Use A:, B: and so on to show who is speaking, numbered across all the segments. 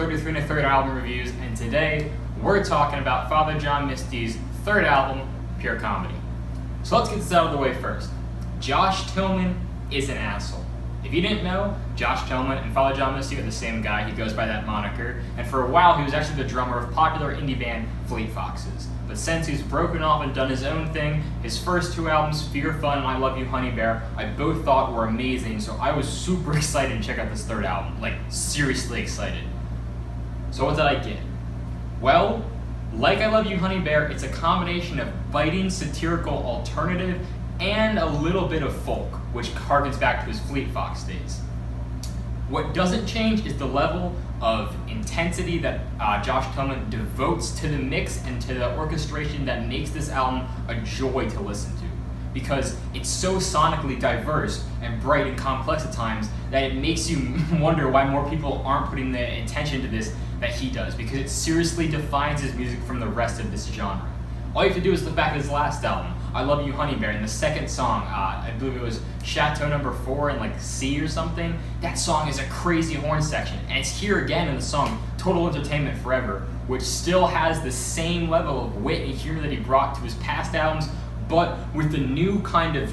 A: 33 and a third album reviews, and today we're talking about Father John Misty's third album, Pure Comedy. So let's get this out of the way first. Josh Tillman is an asshole. If you didn't know, Josh Tillman and Father John Misty are the same guy. He goes by that moniker, and for a while he was actually the drummer of popular indie band Fleet Foxes. But since he's broken off and done his own thing, his first two albums, Fear Fun and I Love You Honey Bear, I both thought were amazing, so I was super excited to check out this third album. Like, seriously excited. So what did I get? Well, like I Love You Honey Bear, it's a combination of biting satirical alternative and a little bit of folk, which harkens back to his Fleet Fox days. What doesn't change is the level of intensity that Josh Tillman devotes to the mix and to the orchestration that makes this album a joy to listen to. Because it's so sonically diverse and bright and complex at times that it makes you wonder why more people aren't putting the attention to this that he does, because it seriously defines his music from the rest of this genre. All you have to do is look back at his last album, I Love You Honey Bear, and the second song, I believe it was Chateau Number 4 in like C or something. That song is a crazy horn section, and it's here again in the song Total Entertainment Forever, which still has the same level of wit and humor that he brought to his past albums, but with the new kind of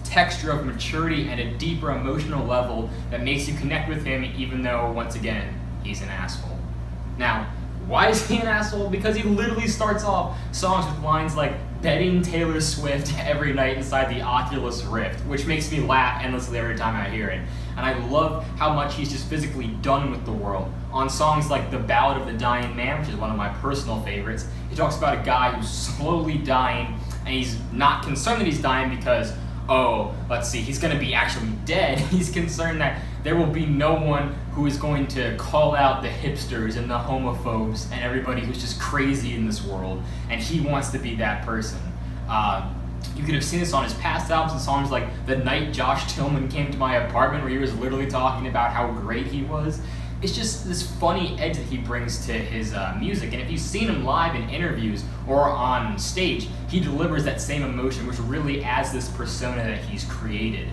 A: texture of maturity and a deeper emotional level that makes you connect with him, even though, once again, he's an asshole. Now, why is he an asshole? Because he literally starts off songs with lines like betting Taylor Swift every night inside the Oculus Rift, which makes me laugh endlessly every time I hear it. And I love how much he's just physically done with the world. On songs like The Ballad of the Dying Man, which is one of my personal favorites, he talks about a guy who's slowly dying, and he's not concerned that he's dying because, he's going to be actually dead. He's concerned that there will be no one who is going to call out the hipsters and the homophobes and everybody who's just crazy in this world, and he wants to be that person. You could have seen this on his past albums and songs like The Night Josh Tillman Came to My Apartment, where he was literally talking about how great he was. It's just this funny edge that he brings to his music, and if you've seen him live in interviews or on stage, he delivers that same emotion, which really adds this persona that he's created.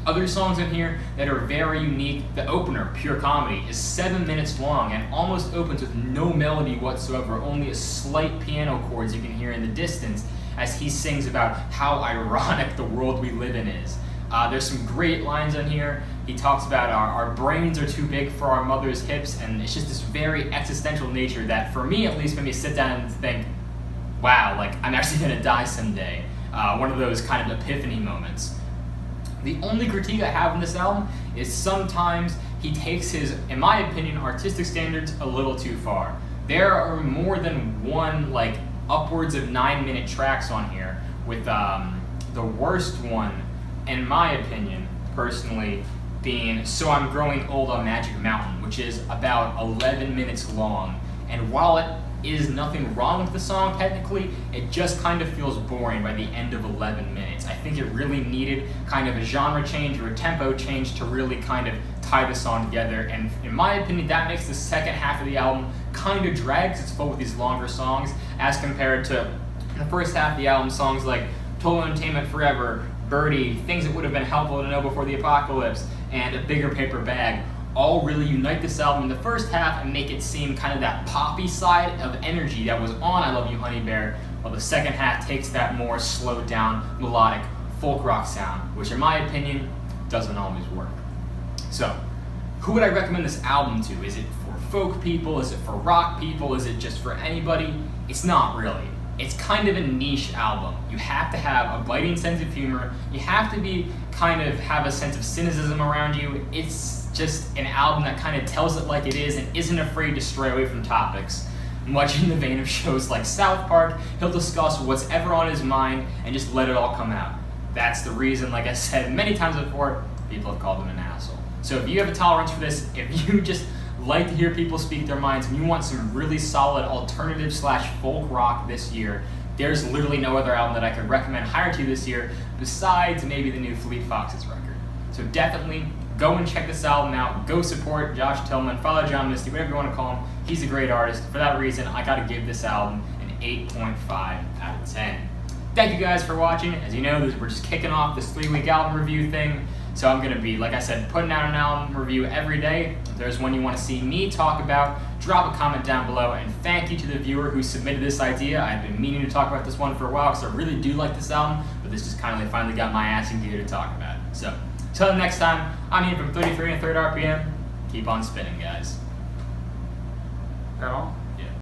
A: Other songs in here that are very unique. The opener, Pure Comedy, is 7 minutes long and almost opens with no melody whatsoever, only a slight piano chords you can hear in the distance as he sings about how ironic the world we live in is. There's some great lines on here. He talks about our brains are too big for our mother's hips, and it's just this very existential nature that, for me at least, made me sit down and think, wow, like, I'm actually gonna die someday. One of those kind of epiphany moments. The only critique I have in this album is sometimes he takes his, in my opinion, artistic standards a little too far. There are more than one, like, upwards of 9-minute tracks on here, with the worst one, in my opinion, personally, being So I'm Growing Old on Magic Mountain, which is about 11 minutes long. And while it is nothing wrong with the song technically, it just kind of feels boring by the end of 11 minutes. I think it really needed kind of a genre change or a tempo change to really kind of tie the song together, and in my opinion that makes the second half of the album kind of drag because it's full with these longer songs as compared to the first half of the album, songs like Total Entertainment Forever, Birdie, Things That Would Have Been Helpful to Know Before the Apocalypse, and A Bigger Paper Bag, all really unite this album in the first half and make it seem kind of that poppy side of energy that was on I Love You Honey Bear, while the second half takes that more slowed down, melodic, folk rock sound, which in my opinion doesn't always work. So, who would I recommend this album to? Is it for folk people? Is it for rock people? Is it just for anybody? It's not really. It's kind of a niche album. You have to have a biting sense of humor. You have to be kind of have a sense of cynicism around you. It's just an album that kind of tells it like it is and isn't afraid to stray away from topics. Much in the vein of shows like South Park, he'll discuss what's ever on his mind and just let it all come out. That's the reason, like I said many times before, people have called him an asshole. So if you have a tolerance for this, if you just like to hear people speak their minds and you want some really solid alternative / folk rock this year, there's literally no other album that I could recommend higher to you this year besides maybe the new Fleet Foxes record. So definitely go and check this album out. Go support Josh Tillman, Father John Misty, whatever you want to call him. He's a great artist. For that reason, I gotta give this album an 8.5 out of 10. Thank you guys for watching. As you know, we're just kicking off this 3-week album review thing. So I'm going to be, like I said, putting out an album review every day. If there's one you want to see me talk about, drop a comment down below. And thank you to the viewer who submitted this idea. I've been meaning to talk about this one for a while because I really do like this album, but this just kind of finally got my ass in gear to talk about it. So until next time, I'm here from 33 and a third RPM. Keep on spinning, guys.
B: At all?